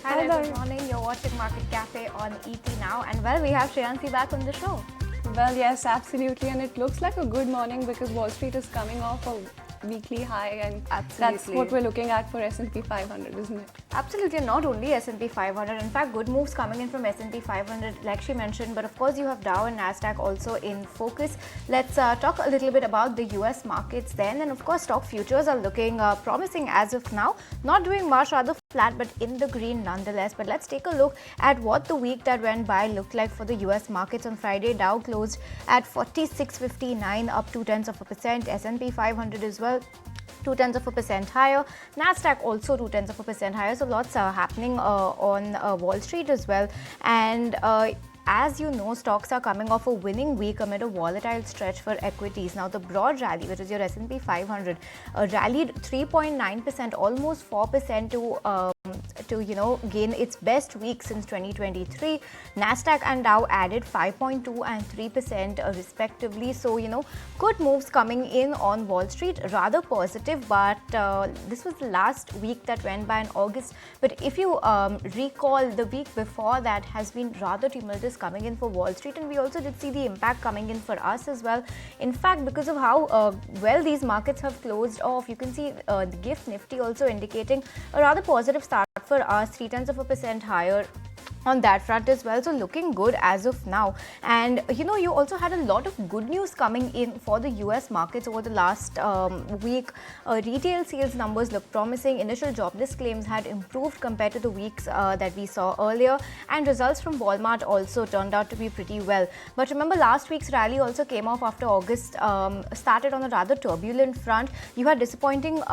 Hi there, good morning. You're watching Market Cafe on ET Now, and well, we have Shreyansi back on the show. Well, yes, absolutely, and it looks like a good morning because Wall Street is coming off a weekly high, and that's what we're looking at for S&P 500, isn't it? Absolutely, not only S&P 500. In fact, good moves coming in from S&P 500, like she mentioned. But of course, you have Dow and Nasdaq also in focus. Let's talk a little bit about the US markets then. And of course, stock futures are looking promising as of now. Not doing much, rather flat, but in the green nonetheless. But let's take a look at what the week that went by looked like for the US markets. On Friday, Dow closed at 46.59, up 0.2%. S&P 500 as well, 0.2% higher. Nasdaq also 0.2% higher. So lots are happening on Wall Street as well. And as you know, stocks are coming off a winning week amid a volatile stretch for equities. Now, the broad rally, which is your S&P 500, rallied 3.9%, almost 4% to gain its best week since 2023. Nasdaq and Dow added 5.2 and 3% respectively. So good moves coming in on Wall Street, rather positive. But this was the last week that went by in August. But if you recall, the week before that has been rather tumultuous coming in for Wall Street, and we also did see the impact coming in for us as well. In fact, because of how well these markets have closed off, you can see the GIFT Nifty also indicating a rather positive start for us, 0.3% higher on that front as well. So looking good as of now. And you also had a lot of good news coming in for the US markets over the last week. Retail sales numbers look promising. Initial jobless claims had improved compared to the weeks that we saw earlier, and results from Walmart also turned out to be pretty well. But remember, last week's rally also came off after August started on a rather turbulent front. You had disappointing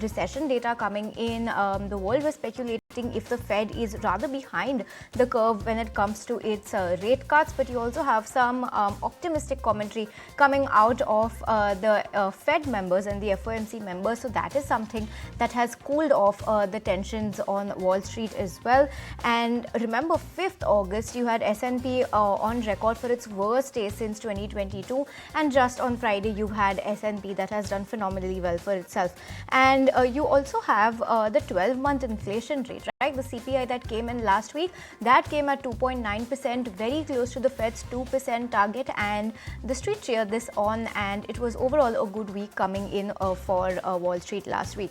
recession data coming in. The world was speculating if the Fed is rather behind the curve when it comes to its rate cuts, but you also have some optimistic commentary coming out of the Fed members and the FOMC members. So that is something that has cooled off the tensions on Wall Street as well. And remember, 5th August, you had S&P on record for its worst day since 2022, and just on Friday, you had S&P that has done phenomenally well for itself. And you also have the 12-month inflation rate, right? The CPI that came in last week, that came at 2.9%, very close to the Fed's 2% target, and the street cheered this on, and it was overall a good week coming in for Wall Street last week.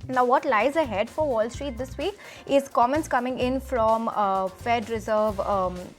Now, what lies ahead for Wall Street this week is comments coming in from Fed Reserve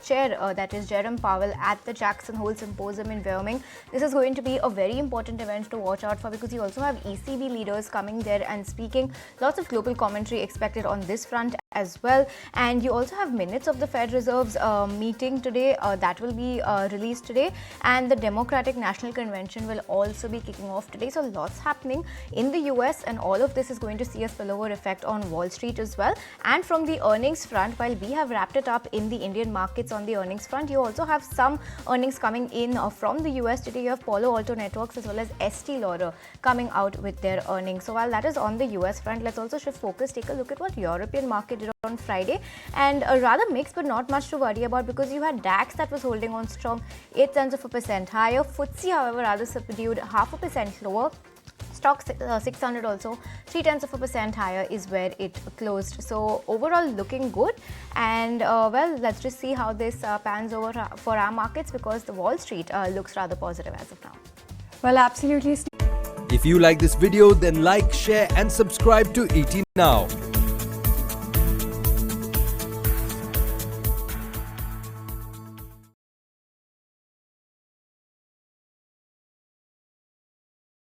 Chair, that is Jerome Powell, at the Jackson Hole Symposium in Wyoming. This is going to be a very important event to watch out for, because you also have ECB leaders coming there and speaking. Lots of global commentary expected on this front as well. And you also have minutes of the Fed Reserve's meeting today that will be released today, and the Democratic National Convention will also be kicking off today. So lots happening in the US, and all of this is going to see a spillover effect on Wall Street as well. And from the earnings front, while we have wrapped it up in the Indian markets on the earnings front, you also have some earnings coming in from the US today. You have Palo Alto Networks as well as Estee Lauder coming out with their earnings. So while that is on the US front, let's also shift focus, take a look at what European market did on Friday, and rather mixed, but not much to worry about, because you had DAX that was holding on strong, 0.8% higher. FTSE, however, rather subdued, 0.5% lower. Stock 600 also 0.3% higher is where it closed. So overall looking good, and well, let's just see how this pans over for our markets, because the Wall Street looks rather positive as of now. Well, absolutely. If you like this video, then like, share and subscribe to ET Now.